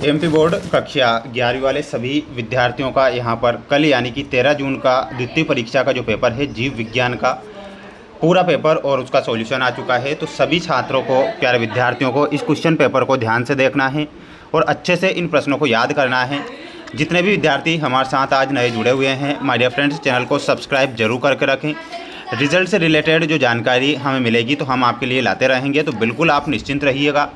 MP board कक्षा 11वीं वाले सभी विद्यार्थियों का यहाँ पर कल यानी कि 13 जून का द्वितीय परीक्षा का जो पेपर है जीव विज्ञान का पूरा पेपर और उसका सॉल्यूशन आ चुका है। तो सभी छात्रों को, प्यारे विद्यार्थियों को इस क्वेश्चन पेपर को ध्यान से देखना है और अच्छे से इन प्रश्नों को याद करना है। जितने भी विद्यार्थी हमारे साथ आज नए जुड़े हुए हैं, माय डियर फ्रेंड्स, चैनल को सब्सक्राइब जरूर करके रखें। रिजल्ट से रिलेटेड जो जानकारी हमें मिलेगी तो हम आपके लिए लाते रहेंगे, तो बिल्कुल आप निश्चिंत रहिएगा।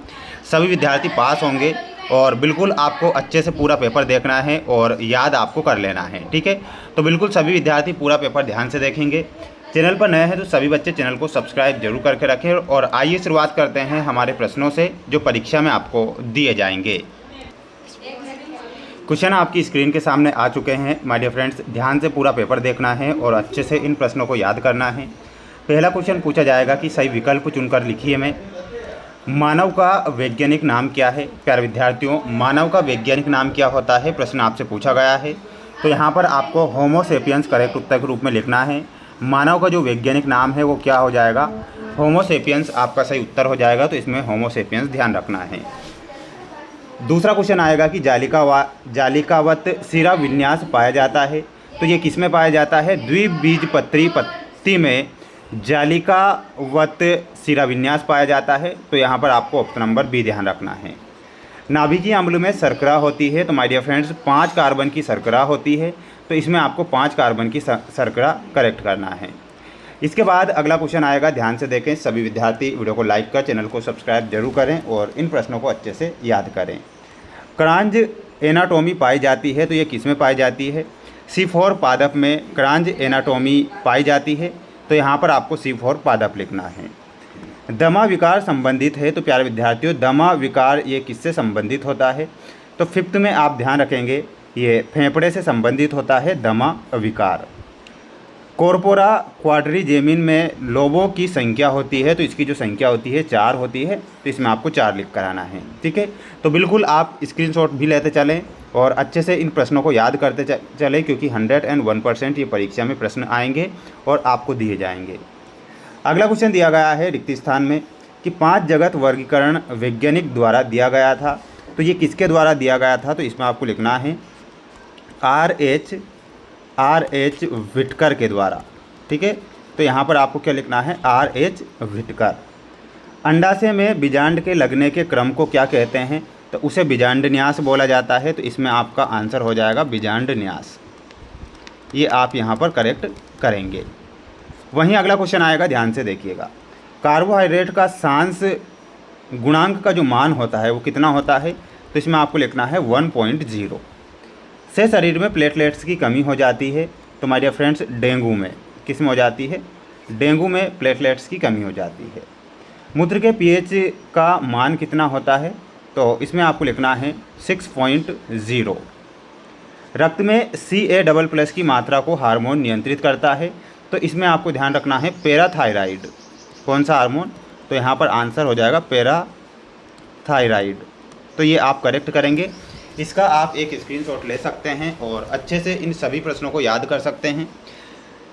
सभी विद्यार्थी पास होंगे और बिल्कुल आपको अच्छे से पूरा पेपर देखना है और याद आपको कर लेना है, ठीक है। तो बिल्कुल सभी विद्यार्थी पूरा पेपर ध्यान से देखेंगे। चैनल पर नए हैं तो सभी बच्चे चैनल को सब्सक्राइब जरूर करके रखें। और आइए शुरुआत करते हैं हमारे प्रश्नों से जो परीक्षा में आपको दिए जाएंगे। क्वेश्चन आपकी स्क्रीन के सामने आ चुके हैं। माय डियर फ्रेंड्स, ध्यान से पूरा पेपर देखना है और अच्छे से इन प्रश्नों को याद करना है। पहला क्वेश्चन पूछा जाएगा कि सही विकल्प चुनकर लिखिए में मानव का वैज्ञानिक नाम क्या है। प्यारे विद्यार्थियों, मानव का वैज्ञानिक नाम क्या होता है, प्रश्न आपसे पूछा गया है। तो यहाँ पर आपको होमो सेपियंस करेक्ट उत्तर के रूप में लिखना है। मानव का जो वैज्ञानिक नाम है वो क्या हो जाएगा, होमो सेपियंस आपका सही उत्तर हो जाएगा। तो इसमें होमो सेपियंस ध्यान रखना है। दूसरा क्वेश्चन आएगा कि जालिकावत सिरा विन्यास पाया जाता है। तो ये किस में पाया जाता है, द्विबीजपत्री पत्ती में जालिकावत सिरा विन्यास पाया जाता है। तो यहाँ पर आपको ऑप्शन नंबर बी ध्यान रखना है। नाभिकीय अम्ल में शर्करा होती है। तो माय डियर फ्रेंड्स, 5 कार्बन की शर्करा होती है। तो इसमें आपको 5 कार्बन की शर्करा करेक्ट करना है। इसके बाद अगला क्वेश्चन आएगा, ध्यान से देखें। सभी विद्यार्थी वीडियो को लाइक कर चैनल को सब्सक्राइब जरूर करें और इन प्रश्नों को अच्छे से याद करें। क्रांज एनाटोमी पाई जाती है। तो ये किस में पाई जाती है, C4 पादप में क्रांज एनाटोमी पाई जाती है। तो यहाँ पर आपको C4 पादप लिखना है। दमा विकार संबंधित है। तो प्यारे विद्यार्थियों, दमा विकार ये किससे संबंधित होता है, तो 5th में आप ध्यान रखेंगे ये फेफड़े से संबंधित होता है दमा विकार। कॉर्पोरा क्वाड्रिजेमिन में लोबों की संख्या होती है। तो इसकी जो संख्या होती है 4 होती है। तो इसमें आपको 4 लिख कर आना है, ठीक है। तो बिल्कुल आप स्क्रीनशॉट भी लेते चलें और अच्छे से इन प्रश्नों को याद करते चलें, क्योंकि 101% ये परीक्षा में प्रश्न आएंगे और आपको दिए जाएंगे। अगला क्वेश्चन दिया गया है रिक्त स्थान में कि 5 जगत वर्गीकरण वैज्ञानिक द्वारा दिया गया था। तो ये किसके द्वारा दिया गया था, तो इसमें आपको लिखना है R.H. विटकर के द्वारा, ठीक है। तो यहाँ पर आपको क्या लिखना है, R.H. विटकर। अंडाशय में बीजांड के लगने के क्रम को क्या कहते हैं, तो उसे बीजांडन्यास बोला जाता है। तो इसमें आपका आंसर हो जाएगा बीजांडन्यास। ये आप यहाँ पर करेक्ट करेंगे। वहीं अगला क्वेश्चन आएगा, ध्यान से देखिएगा। कार्बोहाइड्रेट का सांस गुणांक का जो मान होता है वो कितना होता है, तो इसमें आपको लिखना है 1.0 से शरीर में प्लेटलेट्स की कमी हो जाती है। तो माय डियर फ्रेंड्स, डेंगू में किस में हो जाती है, डेंगू में प्लेटलेट्स की कमी हो जाती है। मूत्र के पीएच का मान कितना होता है, तो इसमें आपको लिखना है 6.0। रक्त में Ca++ की मात्रा को हार्मोन नियंत्रित करता है। तो इसमें आपको ध्यान रखना है पैराथायराइड। कौन सा हार्मोन, तो यहाँ पर आंसर हो जाएगा पैराथायराइड। तो ये आप करेक्ट करेंगे। इसका आप एक स्क्रीनशॉट ले सकते हैं और अच्छे से इन सभी प्रश्नों को याद कर सकते हैं।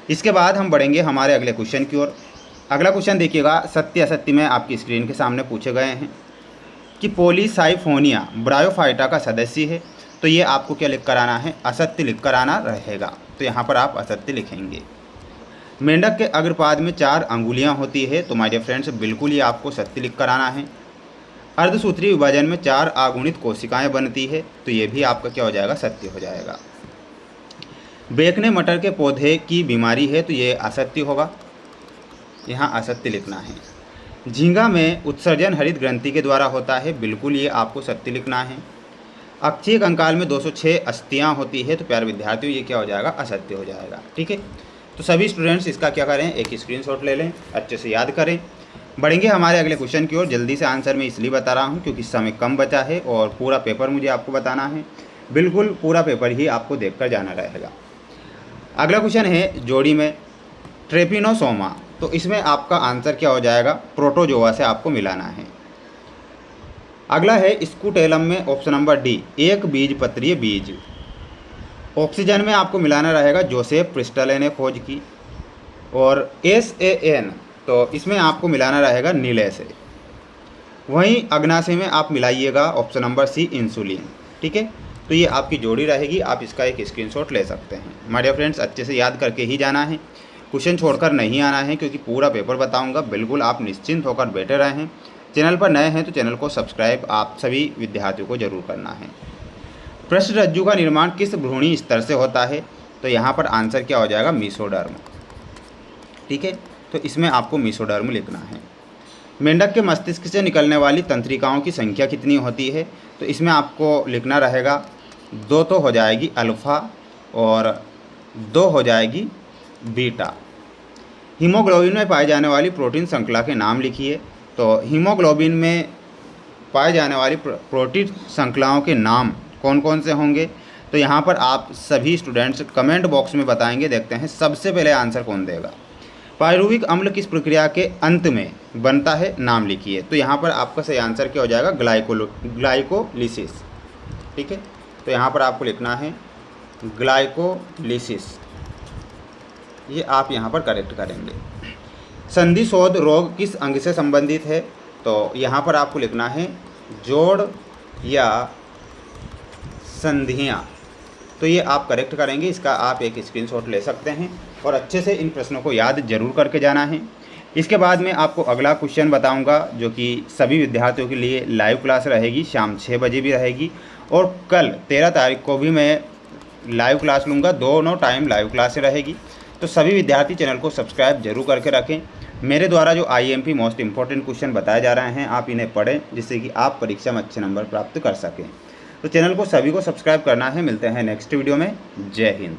इसके बाद हम बढ़ेंगे हमारे अगले क्वेश्चन की ओर। अगला क्वेश्चन देखिएगा, सत्य असत्य में आपकी स्क्रीन के सामने पूछे गए हैं कि पॉलीसाइफोनिया ब्रायोफाइटा का सदस्य है। तो ये आपको क्या लिख कर आना है, असत्य लिख कर आना रहेगा। तो यहाँ पर आप असत्य लिखेंगे। मेंढक के अग्रपाद में 4 अंगुलियाँ होती है। तो माय डियर फ्रेंड्स, बिल्कुल ये आपको सत्य लिख कर आना है। अर्धसूत्री विभाजन में 4 अगुणित कोशिकाएं बनती है। तो ये भी आपका क्या हो जाएगा, सत्य हो जाएगा। बेकने मटर के पौधे की बीमारी है। तो ये असत्य होगा, यहाँ असत्य लिखना है। झींगा में उत्सर्जन हरित ग्रंथि के द्वारा होता है। बिल्कुल ये आपको सत्य लिखना है। अक्षीय कंकाल में 206 अस्थियाँ होती है। तो प्यारे विद्यार्थियों, ये क्या हो जाएगा, असत्य हो जाएगा, ठीक है। तो सभी स्टूडेंट्स इसका क्या करें, एक स्क्रीनशॉट ले लें, अच्छे से याद करें। बढ़ेंगे हमारे अगले क्वेश्चन की ओर। जल्दी से आंसर मैं इसलिए बता रहा हूँ क्योंकि समय कम बचा है और पूरा पेपर मुझे आपको बताना है। बिल्कुल पूरा पेपर ही आपको देखकर जाना रहेगा। अगला क्वेश्चन है जोड़ी में ट्रेपिनोसोमा। तो इसमें आपका आंसर क्या हो जाएगा, प्रोटोजोआ से आपको मिलाना है। अगला है स्कूटेलम में ऑप्शन नंबर डी, एक बीजपत्रीय बीज। ऑक्सीजन में आपको मिलाना रहेगा जोसेफ प्रिस्टले ने खोज की। और SAN, तो इसमें आपको मिलाना रहेगा नीले से। वहीं अग्नाशय में आप मिलाइएगा ऑप्शन नंबर सी, इंसुलिन। ठीक है। तो ये आपकी जोड़ी रहेगी, आप इसका एक स्क्रीनशॉट ले सकते हैं। माय डियर फ्रेंड्स, अच्छे से याद करके ही जाना है, क्वेश्चन छोड़कर नहीं आना है, क्योंकि पूरा पेपर बताऊंगा। बिल्कुल आप निश्चिंत होकर बैठे रहें। चैनल पर नए हैं तो चैनल को सब्सक्राइब आप सभी विद्यार्थियों को जरूर करना है। पृष्ठ रज्जु का निर्माण किस भ्रूणी स्तर से होता है? तो यहाँ पर आंसर क्या हो जाएगा? मेसोडर्म। ठीक है, तो इसमें आपको मेसोडर्म लिखना है। मेंढक के मस्तिष्क से निकलने वाली तंत्रिकाओं की संख्या कितनी होती है? तो इसमें आपको लिखना रहेगा 2 तो हो जाएगी अल्फ़ा और 2 हो जाएगी बीटा। हीमोग्लोबिन में पाई जाने वाली प्रोटीन श्रृंखला के नाम लिखिए। तो हीमोग्लोबिन में पाए जाने वाली प्रोटीन श्रृंखलाओं के नाम कौन कौन से होंगे? तो यहाँ पर आप सभी स्टूडेंट्स कमेंट बॉक्स में बताएंगे, देखते हैं सबसे पहले आंसर कौन देगा। पायरुविक अम्ल किस प्रक्रिया के अंत में बनता है? नाम लिखिए। तो यहाँ पर आपका सही आंसर क्या हो जाएगा? ग्लाइकोलिसिस। ठीक है, तो यहाँ पर आपको लिखना है ग्लाइकोलिसिस, ये आप यहाँ पर करेक्ट करेंगे। संधि शोध रोग किस अंग से संबंधित है? तो यहाँ पर आपको लिखना है जोड़ या संधियाँ। तो ये आप करेक्ट करेंगे, इसका आप एक स्क्रीनशॉट ले सकते हैं और अच्छे से इन प्रश्नों को याद जरूर करके जाना है। इसके बाद में आपको अगला क्वेश्चन बताऊंगा, जो कि सभी विद्यार्थियों के लिए लाइव क्लास रहेगी, शाम 6 बजे भी रहेगी, और कल 13 तारीख को भी मैं लाइव क्लास लूँगा। दोनों टाइम लाइव क्लास रहेगी। तो सभी विद्यार्थी चैनल को सब्सक्राइब जरूर करके रखें। मेरे द्वारा जो IMP मोस्ट इंपॉर्टेंट क्वेश्चन बताए जा रहे हैं, आप इन्हें पढ़ें, जिससे कि आप परीक्षा में अच्छे नंबर प्राप्त कर सकें। तो चैनल को सभी को सब्सक्राइब करना है। मिलते हैं नेक्स्ट वीडियो में। जय हिंद।